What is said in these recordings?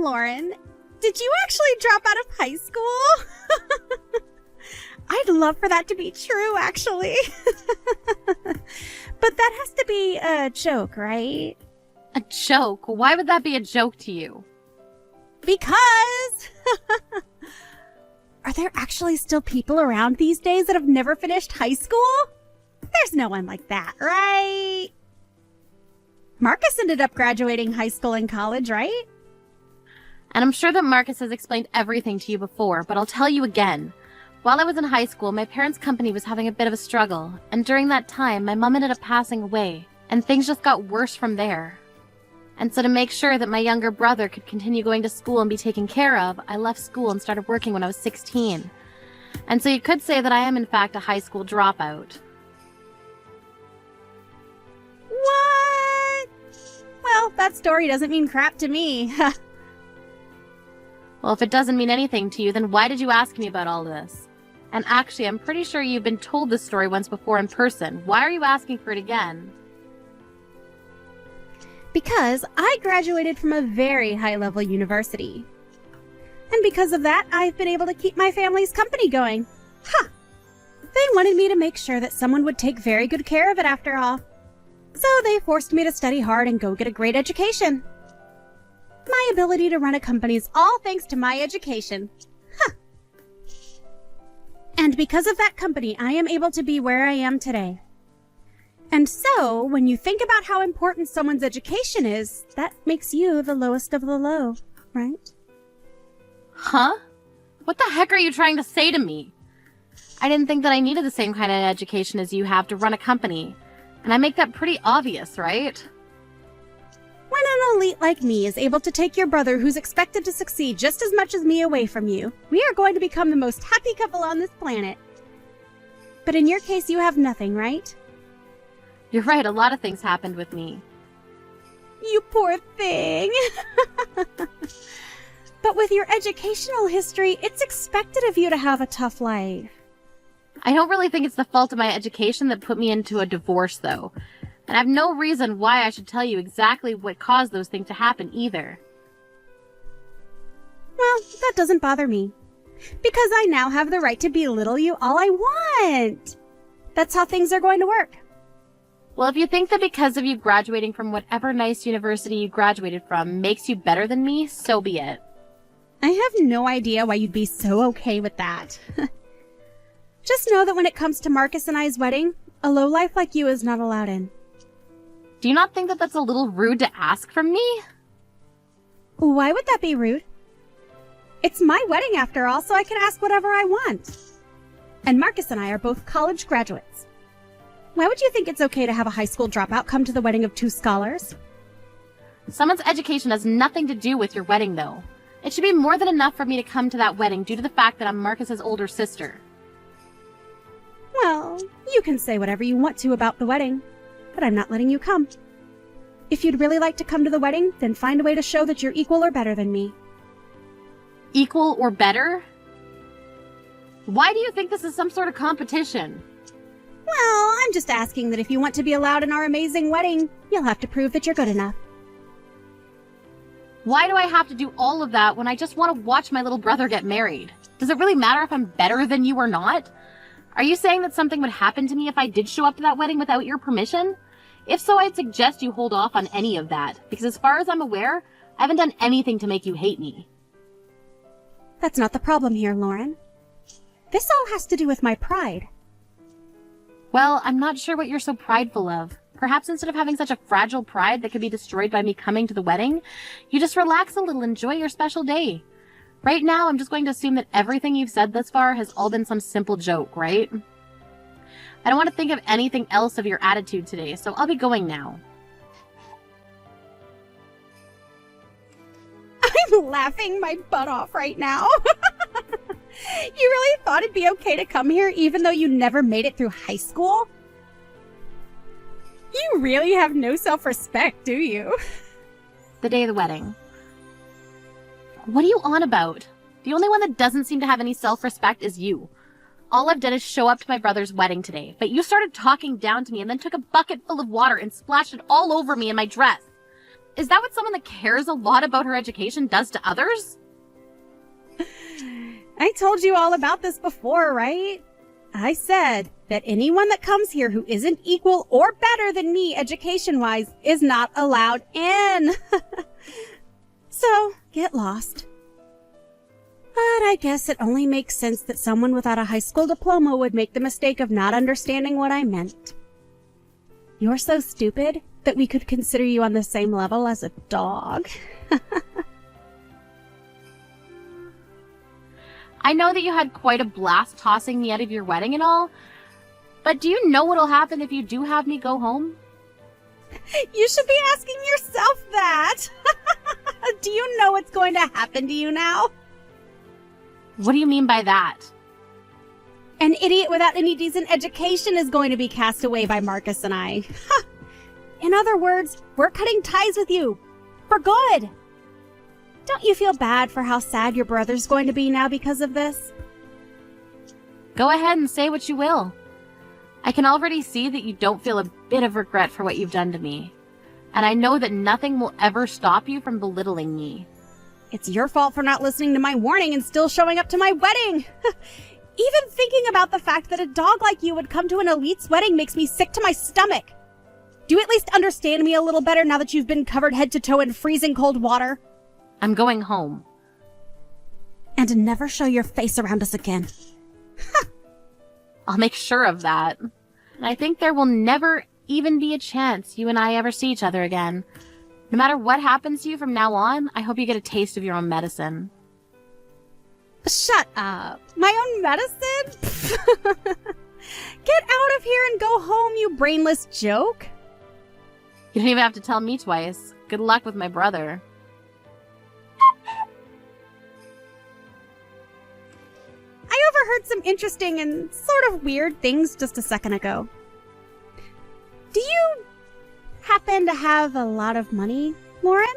Lauren, did you actually drop out of high school? I'd love for that to be true, actually. But that has to be a joke, right? A joke? Why would that be a joke to you? Because... Are there actually still people around these days that have never finished high school? There's no one like that, right? Marcus ended up graduating high school and college, right? And I'm sure that Marcus has explained everything to you before, but I'll tell you again. While I was in high school, my parents' company was having a bit of a struggle, and during that time, my mom ended up passing away, and things just got worse from there. And so to make sure that my younger brother could continue going to school and be taken care of, I left school and started working when I was 16. And so you could say that I am in fact a high school dropout. What? Well, that story doesn't mean crap to me. Well, if it doesn't mean anything to you, then why did you ask me about all this? And actually, I'm pretty sure you've been told this story once before in person. Why are you asking for it again? Because I graduated from a very high-level university. And because of that, I've been able to keep my family's company going. Huh. They wanted me to make sure that someone would take very good care of it after all. So they forced me to study hard and go get a great education. My ability to run a company is all thanks to my education. Huh. And because of that company, I am able to be where I am today. And so, when you think about how important someone's education is, that makes you the lowest of the low, right? Huh? What the heck are you trying to say to me? I didn't think that I needed the same kind of education as you have to run a company. And I make that pretty obvious, right? When an elite like me is able to take your brother who's expected to succeed just as much as me away from you, we are going to become the most happy couple on this planet. But in your case, you have nothing, right? You're right, a lot of things happened with me. You poor thing. But with your educational history, it's expected of you to have a tough life. I don't really think it's the fault of my education that put me into a divorce, though. And I have no reason why I should tell you exactly what caused those things to happen, either. Well, that doesn't bother me. Because I now have the right to belittle you all I want. That's how things are going to work. Well, if you think that because of you graduating from whatever nice university you graduated from makes you better than me, so be it. I have no idea why you'd be so okay with that. Just know that when it comes to Marcus and I's wedding, a lowlife like you is not allowed in. Do you not think that that's a little rude to ask from me? Why would that be rude? It's my wedding after all, so I can ask whatever I want. And Marcus and I are both college graduates. Why would you think it's okay to have a high school dropout come to the wedding of two scholars? Someone's education has nothing to do with your wedding, though. It should be more than enough for me to come to that wedding due to the fact that I'm Marcus's older sister. Well, you can say whatever you want to about the wedding, but I'm not letting you come. If you'd really like to come to the wedding, then find a way to show that you're equal or better than me. Equal or better? Why do you think this is some sort of competition? Well, I'm just asking that if you want to be allowed in our amazing wedding, you'll have to prove that you're good enough. Why do I have to do all of that when I just want to watch my little brother get married? Does it really matter if I'm better than you or not? Are you saying that something would happen to me if I did show up to that wedding without your permission? If so, I'd suggest you hold off on any of that, because as far as I'm aware, I haven't done anything to make you hate me. That's not the problem here, Lauren. This all has to do with my pride. Well, I'm not sure what you're so prideful of. Perhaps instead of having such a fragile pride that could be destroyed by me coming to the wedding, you just relax a little and enjoy your special day. Right now, I'm just going to assume that everything you've said thus far has all been some simple joke, right? I don't want to think of anything else of your attitude today, so I'll be going now. I'm laughing my butt off right now. You really thought it'd be okay to come here even though you never made it through high school? You really have no self-respect, do you? The day of the wedding. What are you on about? The only one that doesn't seem to have any self-respect is you. All I've done is show up to my brother's wedding today, but you started talking down to me and then took a bucket full of water and splashed it all over me and my dress. Is that what someone that cares a lot about her education does to others? I told you all about this before, right? I said that anyone that comes here who isn't equal or better than me education-wise is not allowed in. So, get lost. But I guess it only makes sense that someone without a high school diploma would make the mistake of not understanding what I meant. You're so stupid that we could consider you on the same level as a dog. I know that you had quite a blast tossing me out of your wedding and all, but do you know what'll happen if you do have me go home? You should be asking yourself that. Do you know what's going to happen to you now? What do you mean by that? An idiot without any decent education is going to be cast away by Marcus and I. In other words, we're cutting ties with you. For good. Don't you feel bad for how sad your brother's going to be now because of this? Go ahead and say what you will. I can already see that you don't feel a bit of regret for what you've done to me. And I know that nothing will ever stop you from belittling me. It's your fault for not listening to my warning and still showing up to my wedding. Even thinking about the fact that a dog like you would come to an elite's wedding makes me sick to my stomach. Do you at least understand me a little better now that you've been covered head to toe in freezing cold water? I'm going home. And to never show your face around us again. I'll make sure of that. I think there will never even be a chance you and I ever see each other again. No matter what happens to you from now on, I hope you get a taste of your own medicine. Shut up. My own medicine? Get out of here and go home, you brainless joke. You don't even have to tell me twice. Good luck with my brother. I overheard some interesting and sort of weird things just a second ago. Do you happen to have a lot of money, Lauren?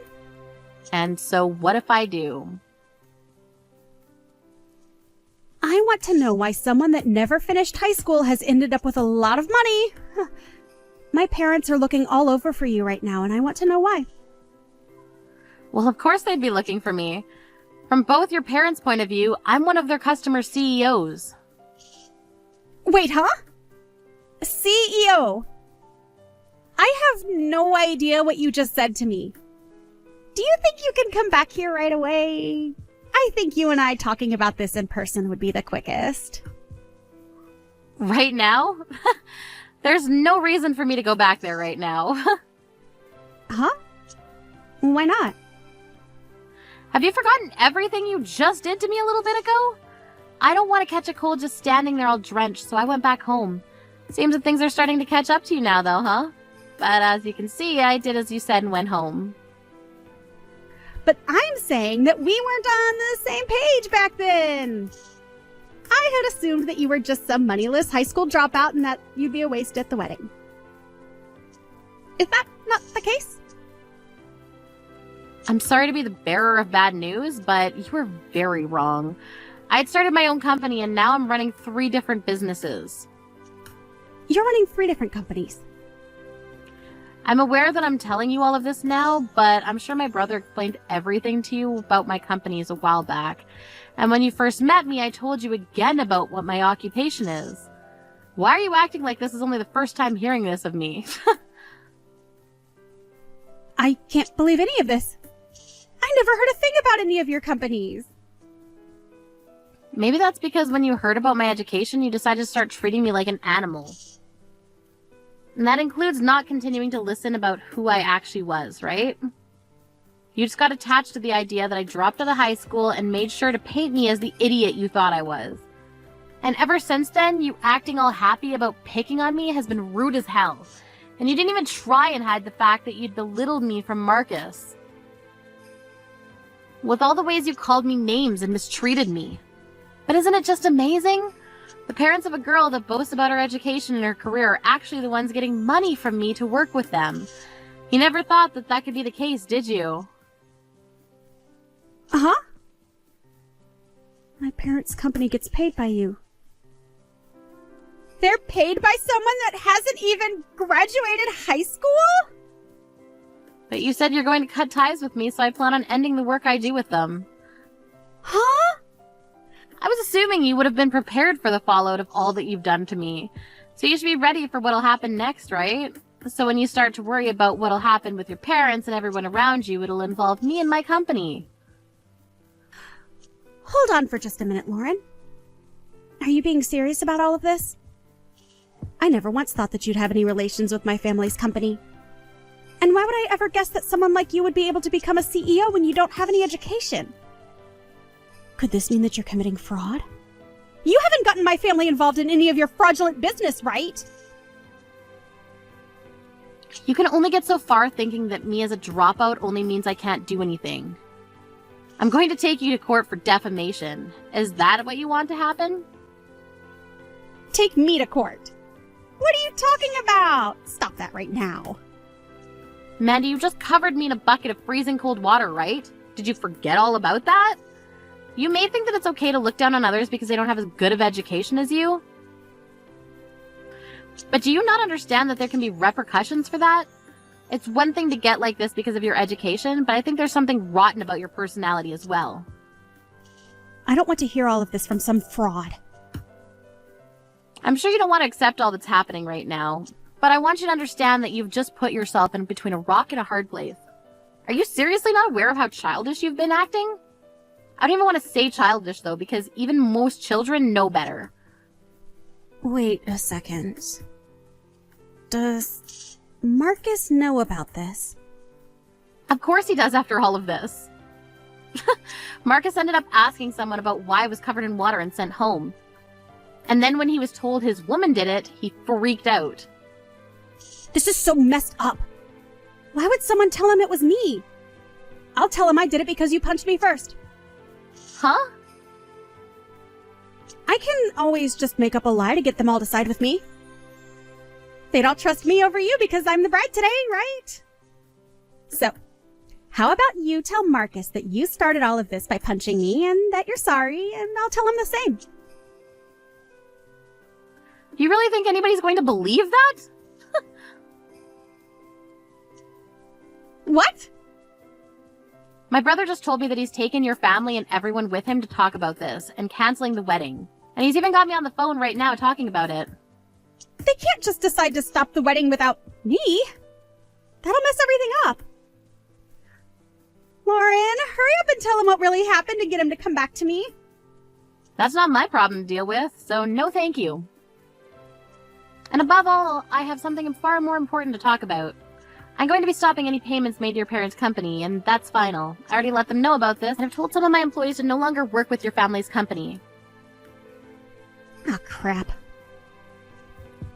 And so what if I do? I want to know why someone that never finished high school has ended up with a lot of money. My parents are looking all over for you right now, and I want to know why. Well, of course they'd be looking for me. From both your parents' point of view, I'm one of their customer CEOs. Wait, huh? CEO? I have no idea what you just said to me. Do you think you can come back here right away? I think you and I talking about this in person would be the quickest. Right now? There's no reason for me to go back there right now. Huh? Why not? Have you forgotten everything you just did to me a little bit ago? I don't want to catch a cold just standing there all drenched, so I went back home. Seems that things are starting to catch up to you now, though, huh? But as you can see, I did as you said and went home. But I'm saying that we weren't on the same page back then. I had assumed that you were just some moneyless high school dropout and that you'd be a waste at the wedding. Is that not the case? I'm sorry to be the bearer of bad news, but you were very wrong. I had started my own company and now I'm running 3 different businesses. You're running 3 different companies. I'm aware that I'm telling you all of this now, but I'm sure my brother explained everything to you about my companies a while back. And when you first met me, I told you again about what my occupation is. Why are you acting like this is only the first time hearing this of me? I can't believe any of this. I never heard a thing about any of your companies. Maybe that's because when you heard about my education, you decided to start treating me like an animal. And that includes not continuing to listen about who I actually was, right? You just got attached to the idea that I dropped out of high school and made sure to paint me as the idiot you thought I was. And ever since then, you acting all happy about picking on me has been rude as hell. And you didn't even try and hide the fact that you'd belittled me from Marcus. With all the ways you called me names and mistreated me. But isn't it just amazing? The parents of a girl that boasts about her education and her career are actually the ones getting money from me to work with them. You never thought that that could be the case, did you? Uh-huh. My parents' company gets paid by you. They're paid by someone that hasn't even graduated high school? But you said you're going to cut ties with me, so I plan on ending the work I do with them. Huh? I was assuming you would have been prepared for the fallout of all that you've done to me. So you should be ready for what'll happen next, right? So when you start to worry about what'll happen with your parents and everyone around you, it'll involve me and my company. Hold on for just a minute, Lauren. Are you being serious about all of this? I never once thought that you'd have any relations with my family's company. And why would I ever guess that someone like you would be able to become a CEO when you don't have any education? Could this mean that you're committing fraud? You haven't gotten my family involved in any of your fraudulent business, right? You can only get so far thinking that me as a dropout only means I can't do anything. I'm going to take you to court for defamation. Is that what you want to happen? Take me to court. What are you talking about? Stop that right now. Mandy, you just covered me in a bucket of freezing cold water, right? Did you forget all about that? You may think that it's okay to look down on others because they don't have as good of education as you. But do you not understand that there can be repercussions for that? It's one thing to get like this because of your education, but I think there's something rotten about your personality as well. I don't want to hear all of this from some fraud. I'm sure you don't want to accept all that's happening right now, but I want you to understand that you've just put yourself in between a rock and a hard place. Are you seriously not aware of how childish you've been acting? I don't even want to say childish, though, because even most children know better. Wait a second. Does Marcus know about this? Of course he does after all of this. Marcus ended up asking someone about why I was covered in water and sent home. And then when he was told his woman did it, he freaked out. This is so messed up. Why would someone tell him it was me? I'll tell him I did it because you punched me first. Huh? I can always just make up a lie to get them all to side with me. They'd all trust me over you because I'm the bride today, right? So, how about you tell Marcus that you started all of this by punching me and that you're sorry, and I'll tell him the same. You really think anybody's going to believe that? What? My brother just told me that he's taken your family and everyone with him to talk about this and canceling the wedding. And he's even got me on the phone right now talking about it. They can't just decide to stop the wedding without me. That'll mess everything up. Lauren, hurry up and tell him what really happened and get him to come back to me. That's not my problem to deal with, so no thank you. And above all, I have something far more important to talk about. I'm going to be stopping any payments made to your parents' company, and that's final. I already let them know about this, and I've told some of my employees to no longer work with your family's company. Oh, crap.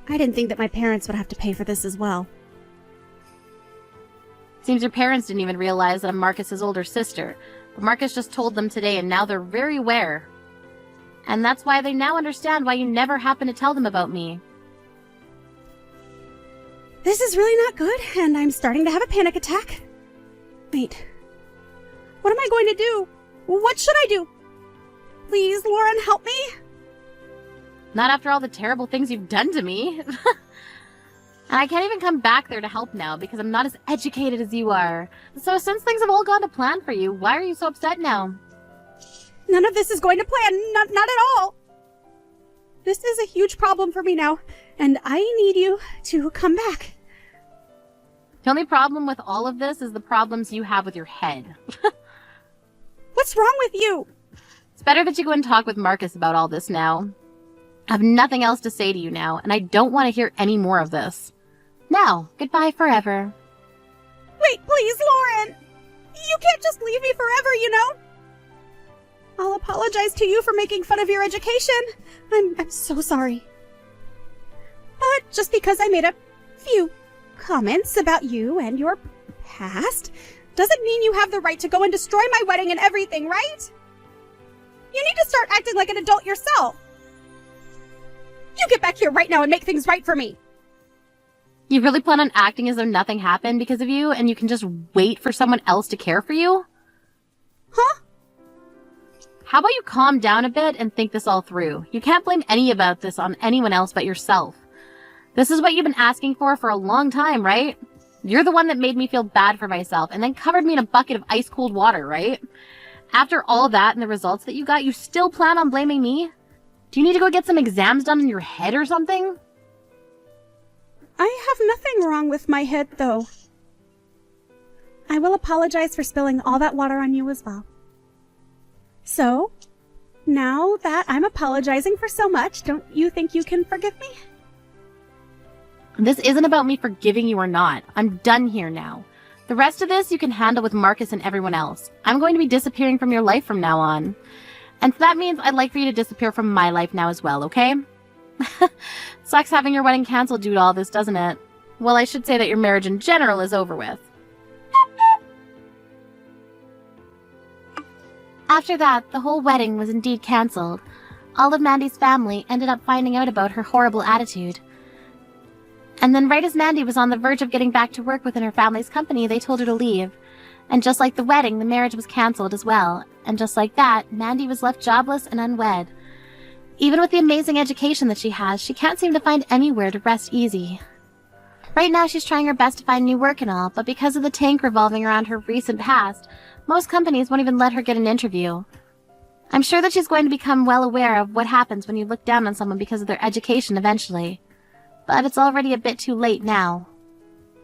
I didn't think that my parents would have to pay for this as well. Seems your parents didn't even realize that I'm Marcus's older sister, but Marcus just told them today, and now they're very aware. And that's why they now understand why you never happened to tell them about me. This is really not good, and I'm starting to have a panic attack. Wait. What am I going to do? What should I do? Please, Lauren, help me? Not after all the terrible things you've done to me. And I can't even come back there to help now because I'm not as educated as you are. So since things have all gone to plan for you, why are you so upset now? None of this is going to plan. Not at all. This is a huge problem for me now, and I need you to come back. The only problem with all of this is the problems you have with your head. What's wrong with you? It's better that you go and talk with Marcus about all this now. I have nothing else to say to you now, and I don't want to hear any more of this. Now, goodbye forever. Wait, please, Lauren! You can't just leave me forever, you know? I'll apologize to you for making fun of your education. I'm so sorry. But just because I made a few comments about you and your past doesn't mean you have the right to go and destroy my wedding and everything, right? You need to start acting like an adult yourself. You get back here right now and make things right for me. You really plan on acting as though nothing happened because of you and you can just wait for someone else to care for you? Huh? How about you calm down a bit and think this all through? You can't blame any about this on anyone else but yourself. This is what you've been asking for a long time, right? You're the one that made me feel bad for myself and then covered me in a bucket of ice-cold water, right? After all that and the results that you got, you still plan on blaming me? Do you need to go get some exams done in your head or something? I have nothing wrong with my head, though. I will apologize for spilling all that water on you as well. So, now that I'm apologizing for so much, don't you think you can forgive me? This isn't about me forgiving you or not. I'm done here now. The rest of this you can handle with Marcus and everyone else. I'm going to be disappearing from your life from now on. And that means I'd like for you to disappear from my life now as well, okay? Sucks having your wedding canceled due to all this, doesn't it? Well, I should say that your marriage in general is over with. After that, the whole wedding was indeed cancelled. All of Mandy's family ended up finding out about her horrible attitude. And then right as Mandy was on the verge of getting back to work within her family's company, they told her to leave. And just like the wedding, the marriage was cancelled as well. And just like that, Mandy was left jobless and unwed. Even with the amazing education that she has, she can't seem to find anywhere to rest easy. Right now she's trying her best to find new work and all, but because of the tank revolving around her recent past, most companies won't even let her get an interview. I'm sure that she's going to become well aware of what happens when you look down on someone because of their education eventually. But it's already a bit too late now.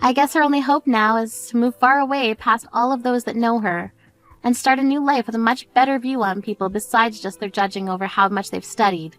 I guess her only hope now is to move far away past all of those that know her, and start a new life with a much better view on people besides just their judging over how much they've studied.